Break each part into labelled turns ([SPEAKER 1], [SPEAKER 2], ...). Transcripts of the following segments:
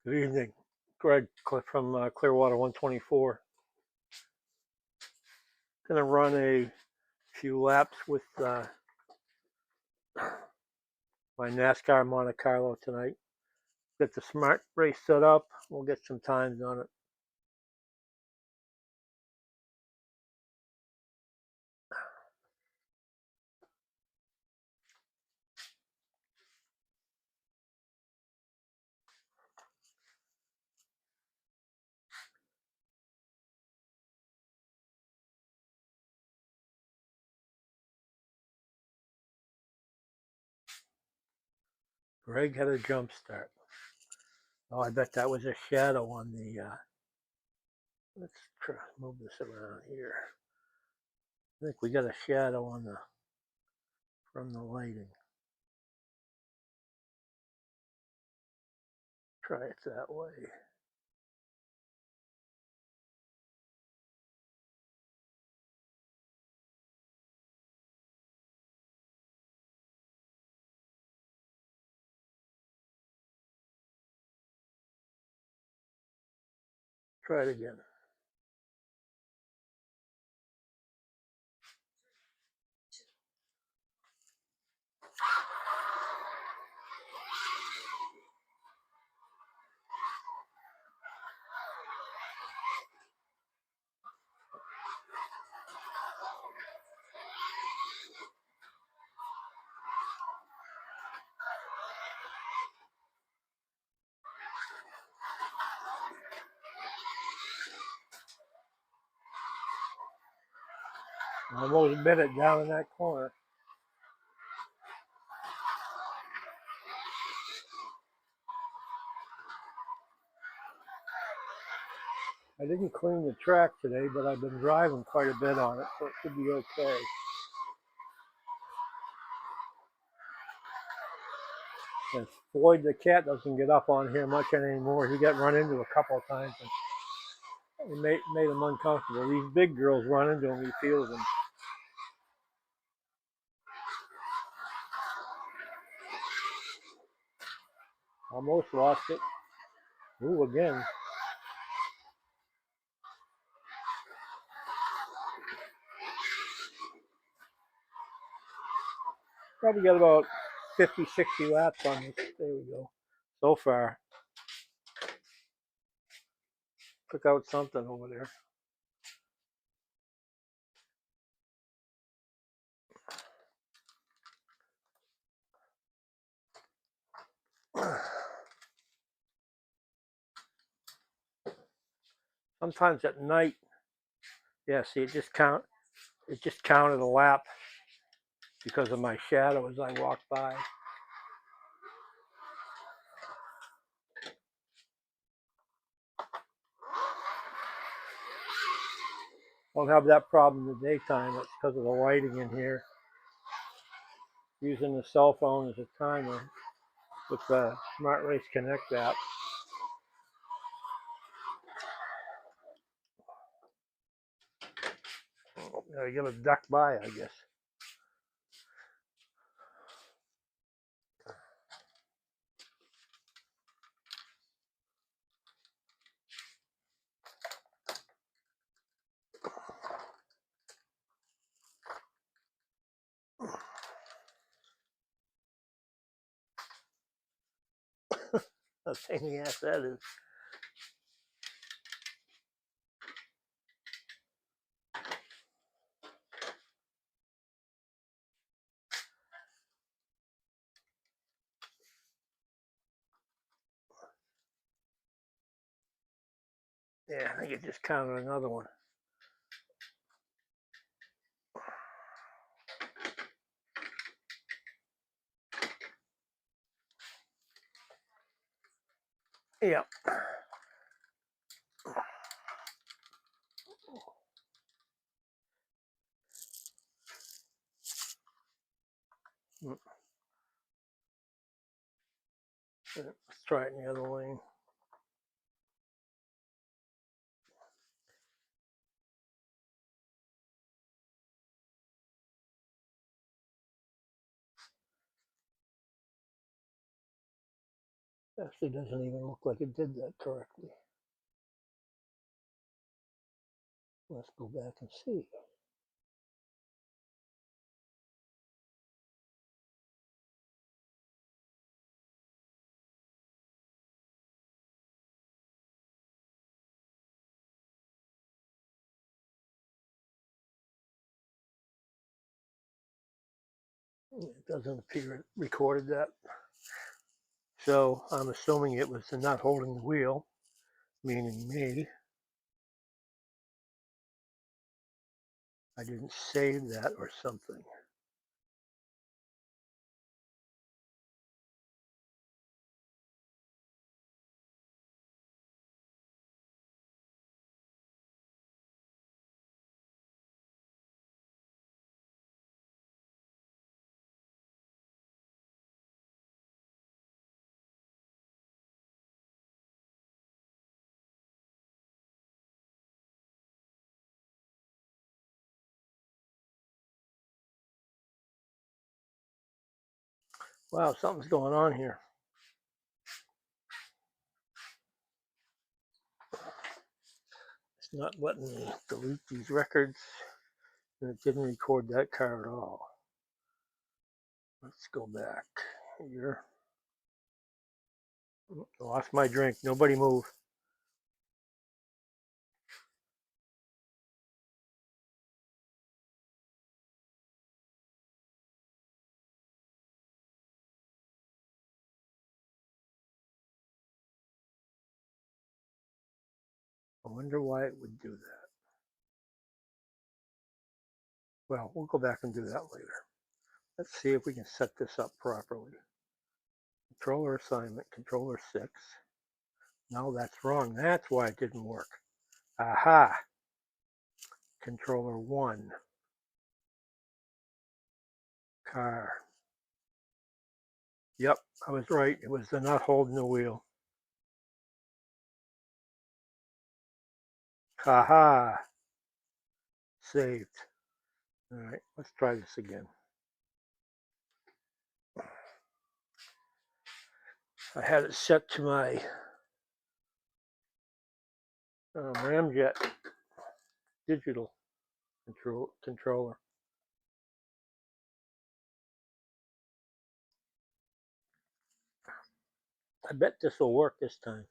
[SPEAKER 1] Good evening, Greg from Clearwater 124. Gonna run a few laps with my NASCAR Monte Carlo tonight. Get the smart race set up. We'll get some times on it. Greg had a jump start. Oh, I bet that was a shadow on the. Let's try move this around here. I think we got a shadow on the from the lighting. Try it that way. Try it again. Almost bit it down in that corner. I didn't clean the track today, but I've been driving quite a bit on it, so it should be okay. And Floyd the cat doesn't get up on here much anymore. He got run into a couple of times and it made him uncomfortable. These big girls run into him, he feels them. Almost lost it. Ooh, again. Probably got about 50, 60 laps on this. There we go. So far. Took out something over there. Sometimes at night, yeah, see, it just counted a lap because of my shadow as I walked by. Won't have that problem in the daytime. It's because of the lighting in here. Using the cell phone as a timer with the Smart Race Connect app. You gotta duck by, I guess. A pain in the ass that is. Yeah, I think it just counted another one. Yeah. Let's try it in the other lane. Actually doesn't even look like it did that correctly. Let's go back and see. It doesn't appear it recorded that. So I'm assuming it was the not holding the wheel, meaning me. I didn't save that or something. Wow, something's going on here. It's not letting me delete these records, and it didn't record that car at all. Let's go back here. Lost my drink. Nobody move. I wonder why it would do that. Well, we'll go back and do that later. Let's see if we can set this up properly. Controller assignment, controller 6. No, that's wrong. That's why it didn't work. Aha! Controller 1. Car. Yep, I was right. It was the not holding the wheel. Haha! Saved. All right, let's try this again. I had it set to my Ramjet digital controller. I bet this will work this time.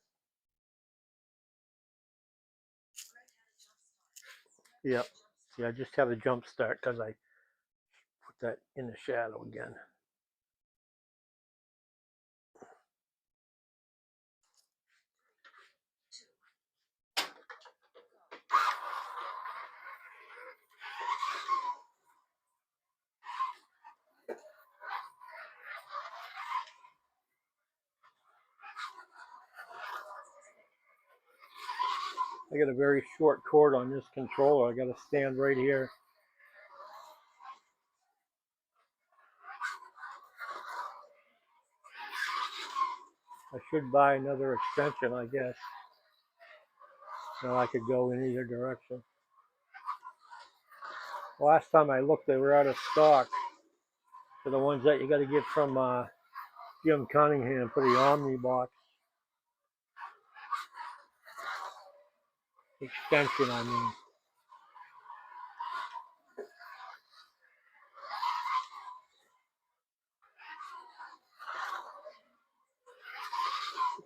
[SPEAKER 1] Yep. See, I just have a jump start because I put that in the shadow again. I got a very short cord on this controller. I got to stand right here. I should buy another extension, I guess. Now I could go in either direction. Last time I looked, they were out of stock for the ones that you got to get from Jim Cunningham for the Omni box. Extension, I mean.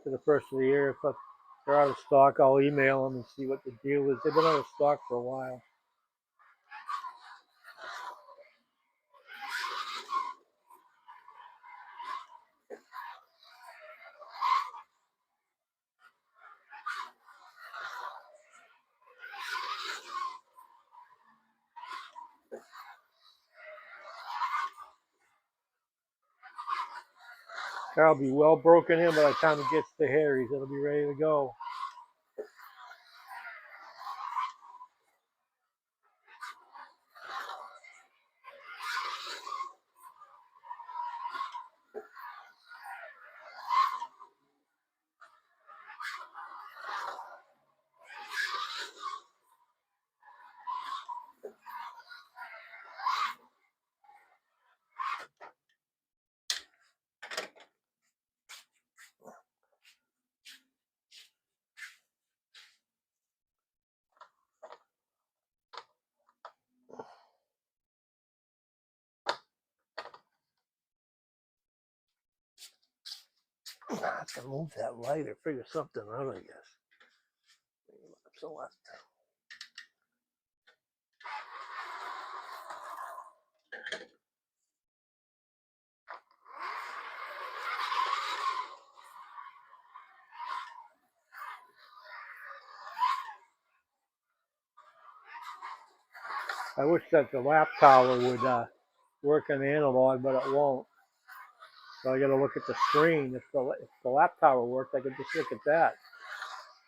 [SPEAKER 1] For the first of the year, if they're out of stock, I'll email them and see what the deal is. They've been out of stock for a while. Car will be well broken in by the time it gets to Harry's. It'll be ready to go. I have to move that light or figure something out, I guess. So left. I wish that the lap tower would work in analog, but it won't. So I got to look at the screen. If the lap tower worked, I could just look at that.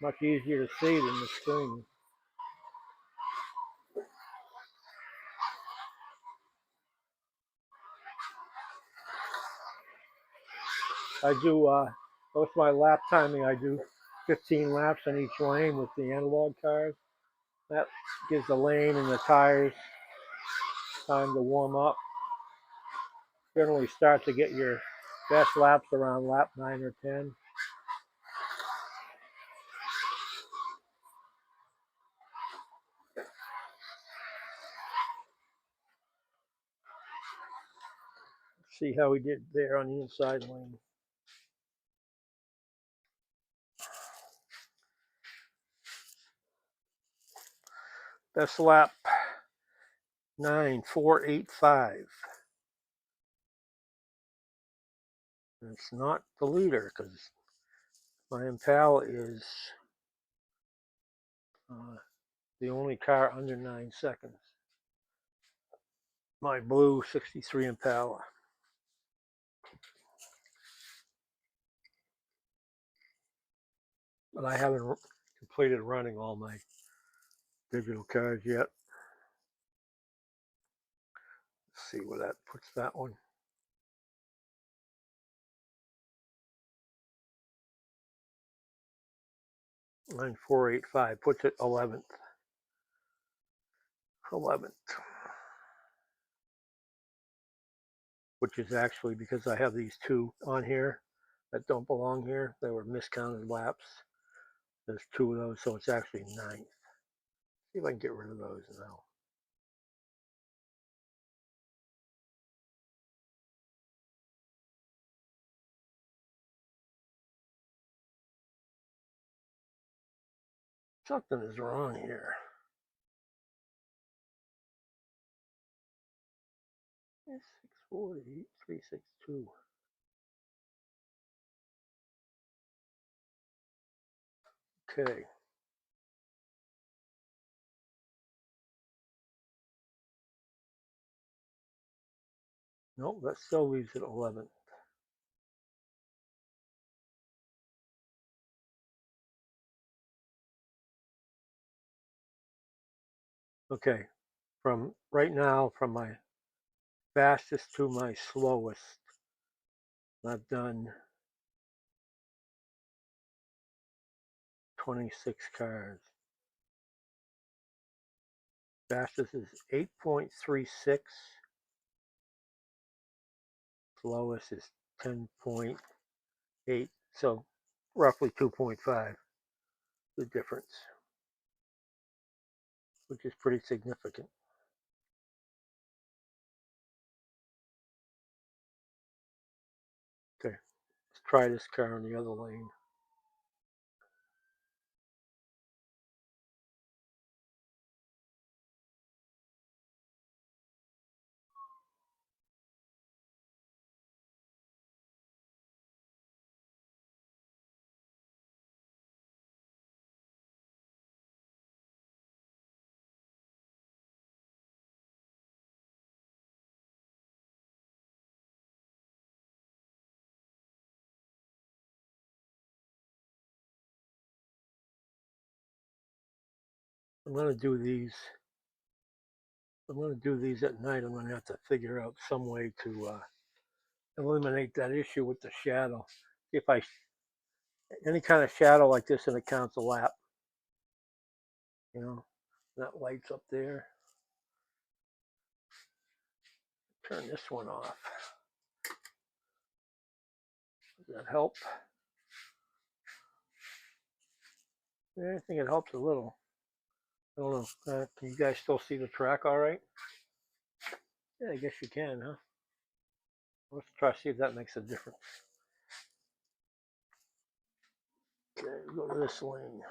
[SPEAKER 1] Much easier to see than the screen. I do most of my lap timing. I do 15 laps on each lane with the analog cars. That gives the lane and the tires time to warm up. Generally start to get your best laps around lap 9 or 10. See how we did there on the inside lane. Best lap 9,485. It's not the leader because my Impala is the only car under 9 seconds. My blue 63 Impala. But I haven't completed running all my digital cars yet. Let's see where that puts that one. Line 485 puts it 11th. 11th. Which is actually because I have these two on here that don't belong here. They were miscounted laps. There's two of those, so it's actually 9th. See if I can get rid of those now. Something is wrong here. 640, 362. Okay. Nope, that still leaves it 11th. Okay, from right now, from my fastest to my slowest, I've done 26 cars. Fastest is 8.36. Slowest is 10.8. So roughly 2.5, the difference, which is pretty significant. Okay, let's try this car in the other lane. I'm going to do these. I'm going to do these at night. I'm going to have to figure out some way to eliminate that issue with the shadow. If any kind of shadow like this, and it counts a lap. You know, that light's up there. Turn this one off. Does that help? Yeah, I think it helps a little. I don't know. Can you guys still see the track all right? Yeah, I guess you can, huh? Let's try to see if that makes a difference. Okay, go to this lane.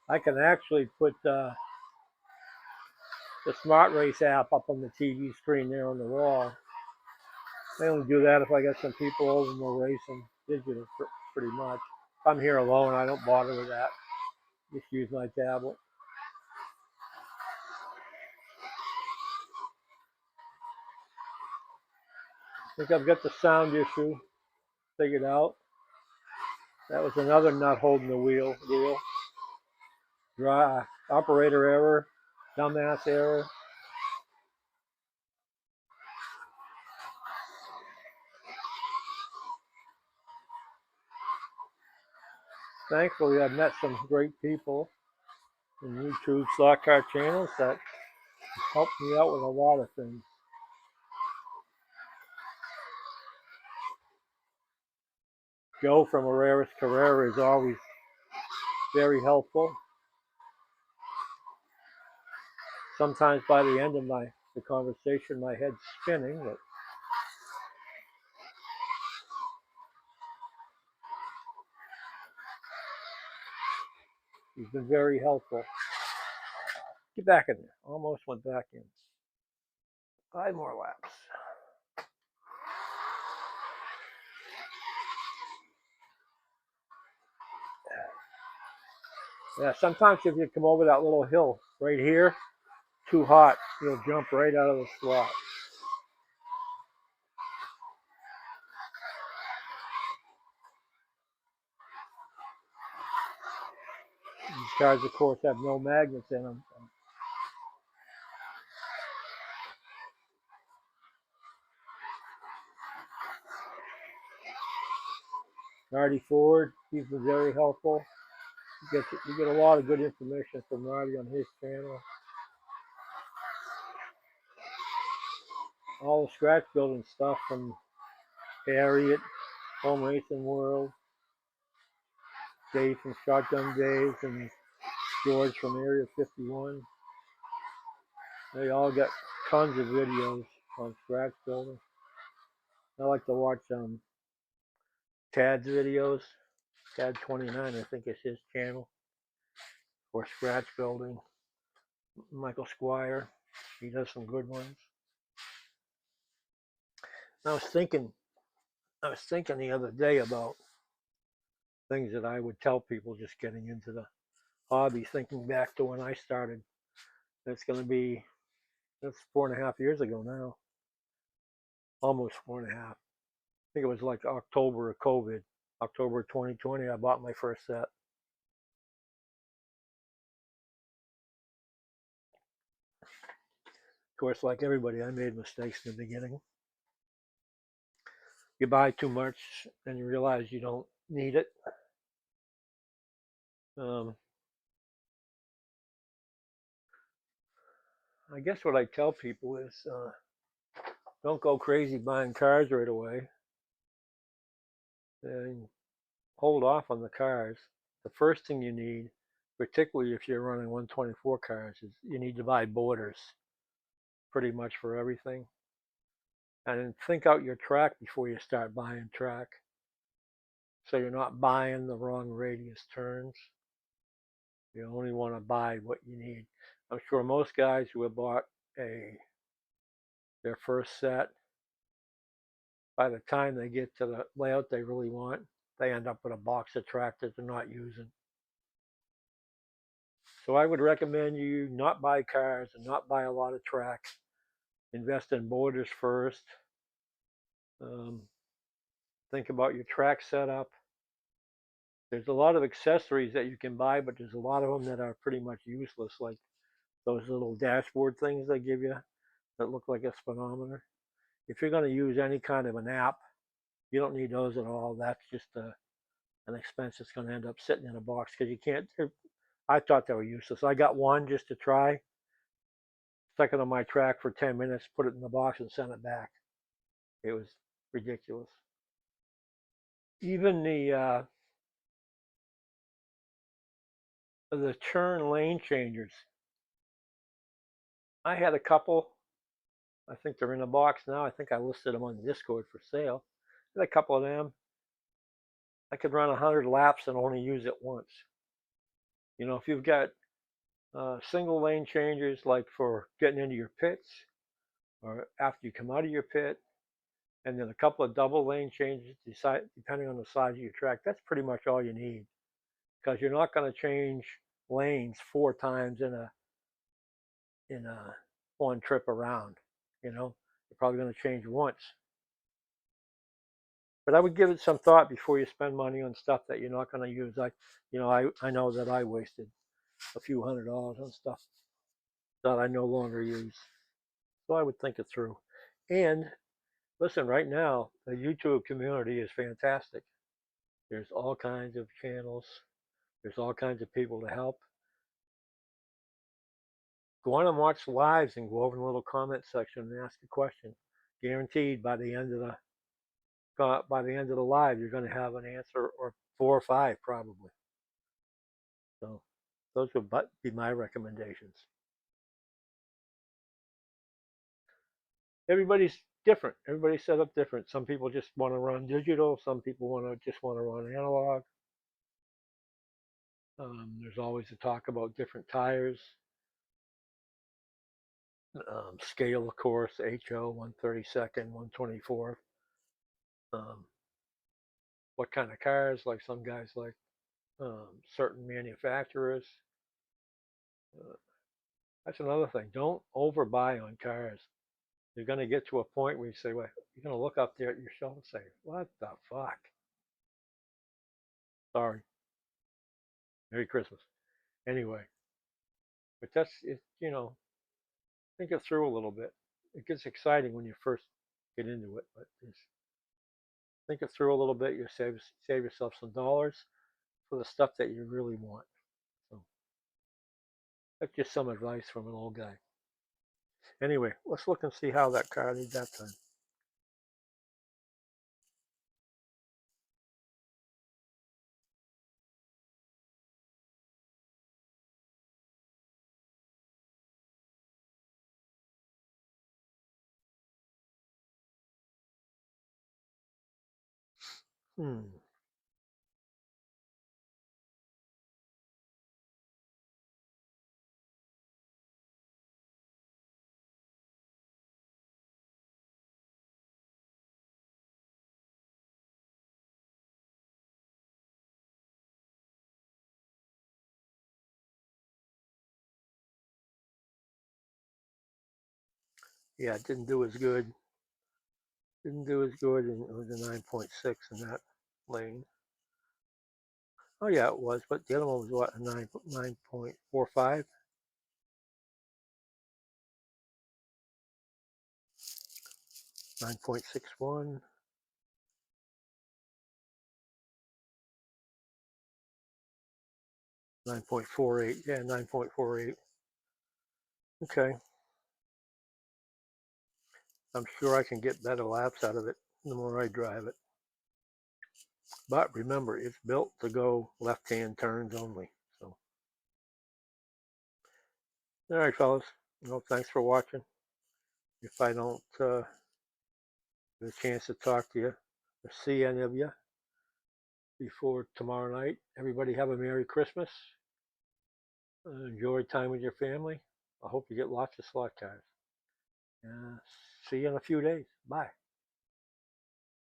[SPEAKER 1] I can actually put the Smart Race app up on the TV screen there on the wall. I only do that if I got some people over and we're racing digital pretty much. If I'm here alone, I don't bother with that. Just use my tablet. I think I've got the sound issue figured out. That was another nut holding the wheel. Operator error, dumbass error. Thankfully, I've met some great people in YouTube slot car channels that helped me out with a lot of things. Joe from Herrera's Carrera is always very helpful. Sometimes by the end of the conversation, my head's spinning, but he's been very helpful. Get back in there. Almost went back in. 5 more laps. Yeah, sometimes if you come over that little hill right here, too hot, you'll jump right out of the slot. These cars, of course, have no magnets in them. Marty Ford, he's been very helpful. You get a lot of good information from Marty on his channel. All the scratch building stuff from Harriet, Home Racing World, Dave from Shotgun Days, and George from Area 51. They all got tons of videos on scratch building. I like to watch Tad's videos. Tad 29, I think is his channel for scratch building. Michael Squire, he does some good ones. I was thinking the other day about things that I would tell people just getting into the hobby, thinking back to when I started. That's 4.5 years ago now. Almost 4.5. I think it was like October of COVID. October 2020, I bought my first set. Of course, like everybody, I made mistakes in the beginning. You buy too much and you realize you don't need it. I guess what I tell people is don't go crazy buying cars right away, and hold off on the cars. The first thing you need, particularly if you're running 124 cars, is you need to buy boarders pretty much for everything. And then think out your track before you start buying track, so you're not buying the wrong radius turns. You only want to buy what you need. I'm sure most guys who have bought their first set, by the time they get to the layout they really want, they end up with a box of track that they're not using. So I would recommend you not buy cars and not buy a lot of track invest in borders first. Think about your track setup. There's a lot of accessories that you can buy, but there's a lot of them that are pretty much useless, like those little dashboard things they give you that look like a speedometer. If you're going to use any kind of an app, you don't need those at all. That's just an expense that's going to end up sitting in a box because you can't. I thought they were useless. I got one just to try, stuck it on my track for 10 minutes, put it in the box, and sent it back. It was ridiculous. Even the turn lane changers. I had a couple. I think they're in a box now. I think I listed them on Discord for sale. I had a couple of them. I could run 100 laps and only use it once. You know, if you've got single lane changers like for getting into your pits or after you come out of your pit, and then a couple of double lane changes depending on the size of your track, that's pretty much all you need because you're not going to change lanes 4 times in a one trip around. You know, you're probably going to change once. But I would give it some thought before you spend money on stuff that you're not going to use. I know that I wasted a few $100s on stuff that I no longer use. So I would think it through. And listen, right now, the YouTube community is fantastic. There's all kinds of channels. There's all kinds of people to help. Go on and watch lives and go over in the little comment section and ask a question. Guaranteed by the end of the live, you're going to have an answer or 4 or 5 probably. So those would be my recommendations. Everybody's different. Everybody's set up different. Some people just want to run digital. Some people just want to run analog. There's always a talk about different tires. Scale, of course, HO, 132nd, 124th. What kind of cars? Like some guys like certain manufacturers. That's another thing. Don't overbuy on cars. You're going to get to a point where you say, well, you're going to look up there at your shelf and say, what the fuck? Sorry. Merry Christmas. Anyway, but that's it. You know, think it through a little bit. It gets exciting when you first get into it, but just think it through a little bit. You save yourself some dollars for the stuff that you really want. So that's just some advice from an old guy. Anyway, let's look and see how that car did that time. Hmm. Yeah, it didn't do as good. Didn't do as good, and it was a 9.6 in that lane. Oh yeah, it was, but the other one was what, a 9.45. 9.61. 9.48. Yeah, 9.48. Okay. I'm sure I can get better laps out of it the more I drive it. But remember, it's built to go left-hand turns only. So, all right, fellas. Well, thanks for watching. If I don't get a chance to talk to you or see any of you before tomorrow night, everybody have a Merry Christmas. Enjoy time with your family. I hope you get lots of slot cars. See you in a few days. Bye.